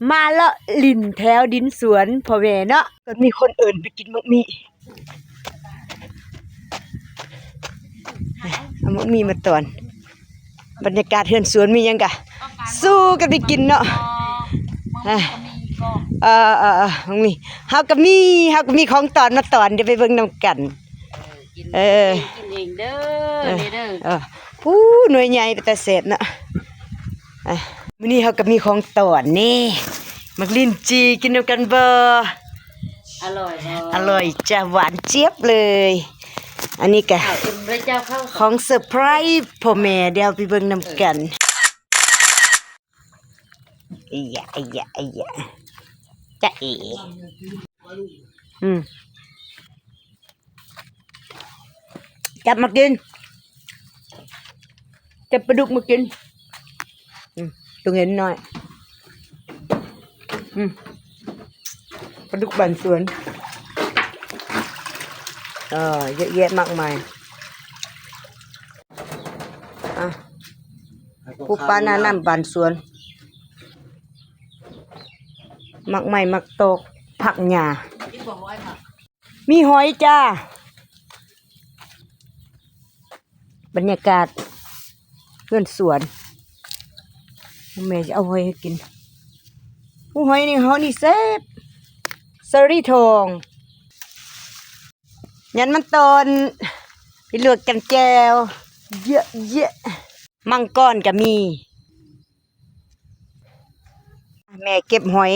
มาเลาะลินแถวดินสวนพ่อแม่เนาะก็มีคนเอิ้นไปกินมักมีเอามักมีมาตอนบรรยากาศเฮือนสวนมีหยังกะสู้กันไปกินเนาะมักมีเฮาก็มีของตอนมาตอนเดี๋ยวไปเบิ่งนำกันกินเองเด้อนี่เด้อผู้หน่วยใหญ่ไปแต่เสร็จเนาะมื้อนี้เฮาก็มีของตอนนี่มักลิ้นจีกินนำกันบ่อร่อยบ่อร่อยจ้ะหวานเจี๊ยบเลยอันนี้ก็ของเซอร์ไพรส์พ่อแม่เดี๋ยวไปเบิ่งนำกันอย่าจะจับมากินจับปลาดุกมากินตัวเห็นหน่อยปลาดุกบ้านสวนเยอะแยะมากมายผู้ปลาหน้าน้ำบ้านสวนมักใหม่มักตกผักหญ้ามีหอยจ้าบรรยากาศเพื่อนสวนแม่จะเอาหอยให้กินผู้หอยนี่เขานี่แซ่บสรีทองยันมันตอนไปลวกกันแจวเยอะมังกรก็มีแม่เก็บหอย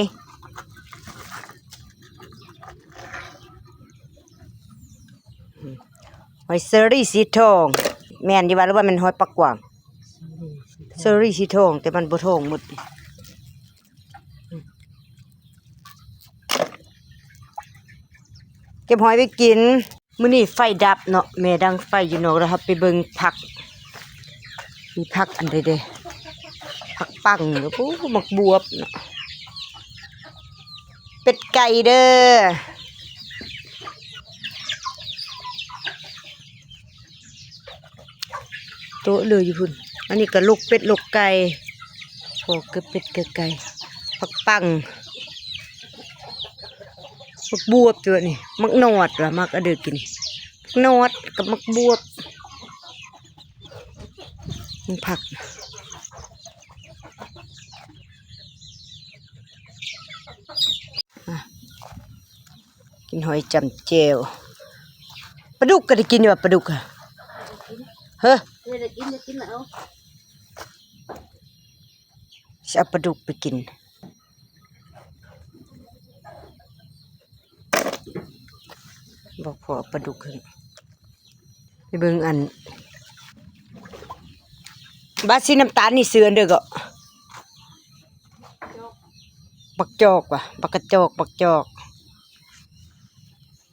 เซอรี่สีทองแม่นดีว่าหรือว่ามันหอยปักกวางเซอรี่สีทองแต่มันบ่ทองหมดเก็บหอยไปกินมื้อนี้ไฟดับเนาะแม่ดังไฟอยู่นอกแล้วครับไปเบิ่งผักมีผักอันใดๆผักปังหรือปุ๊หมักบวบเนาะเป็ดไก่เด้อโตเลยอยู่พุ่นอันนี้ก็ลูกเป็ดลูกไก่พอเกือบเป็ดเกือบไก่ผักปังมักบวบตัวนี่มักนอดว่ะมักเอาเดือกินนอดกับมักบวบมันผักกินหอยจำเจวปลาดุกก็ได้กินอยู่ปลาดุกอะเฮ้ยได้กินแล้วจะเอาปลาดุกไปกินบอกพอปลาดุกขึ้นไปเบิ่งอันบาสีน้ำตาลนี่เสือเด้อก็บักจอกว่ะบักกระจอกบักจอก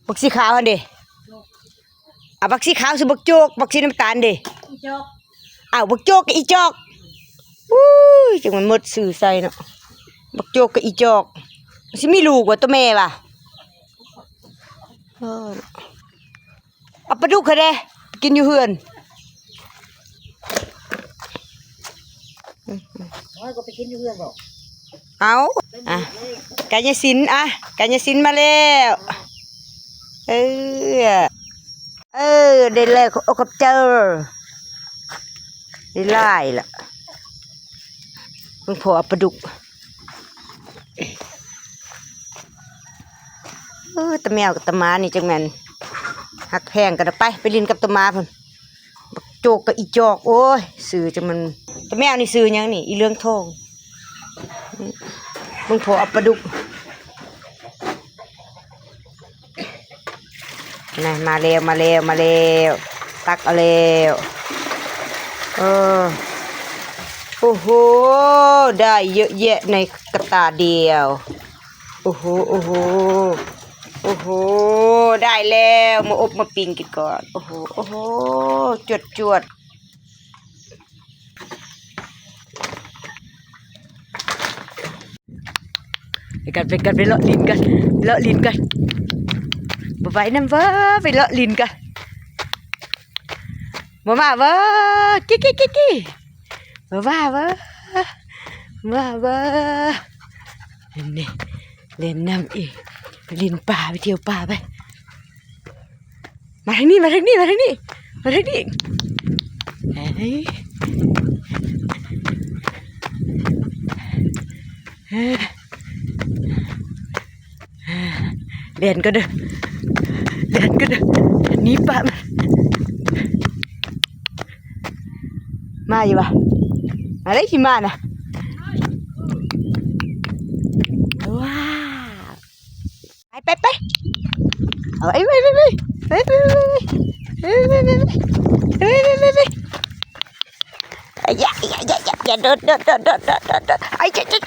บักสีขาวอันเด้บักสีขาวคือบักโจกบักสีน้ำตาลเด้บักโจกกับอีจอกจังมันหมดสื่อใส่เนาะบักโจกกับอีจอกสิมีลูกว่าตัวแม่ป่ะเอาปลาดุกเขาเด้กินอยู่เฮือนก็ไปกินอยู่เพื่อนบอกเอากายสินกายสินมาแล้วได้แล้วโอ้กับเจอได้ไล่ละมึงพอปลาดุกตะแมวกับตะม้านี่จังแม่นหักแพงกันไปลินกับตะม้าพุ่นบักโจกกับอีจอกโอ้ยสื่อจังมันตะแมวนี่สื่อยังนี่อีเรื่องทองมึงพอปลาดุกนะมาแล้วตักเอาแล้วโอ้โหได้เยอะแยะในกระตาเดียวโอ้โหได้แล้วมาอบมาปิ้งกินก่อนโอ้โหจวดไปกันไปเลาะลินกันบ่ไหวน้ำเว้อไปเลาะลินกันบ่มาเว้อกิ๊บ่ว่าเว้อ นี่เล่นน้ำอีกไปเล่นป่าไปเที่ยวป่าไปมาทางนี้มาทางนี้มาทางนี้มาทางนี้เฮ้ยเล่นก็เด้อเล่นก็เด้อหนีป่ามาอยู่ปะอะไรที่มาน่ะว้าวไปเอาไปอย่าโดดไอ้เจ๊กิ๊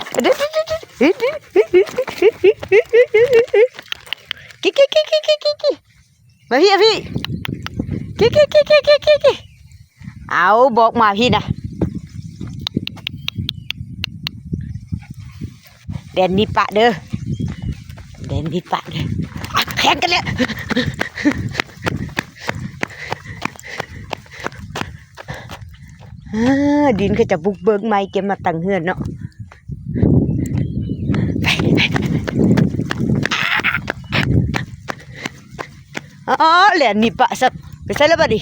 มาพี่กิ๊เอาบอกมาพี่นะเด่นนี่ปะเด้อแข่งกันเลยดินก็จะบุกเบิกไม้เก็บมาตั้งเฮือนเนาะอ๋อเหรียญนี่ปะสับไปใส่แล้วบ่ดิ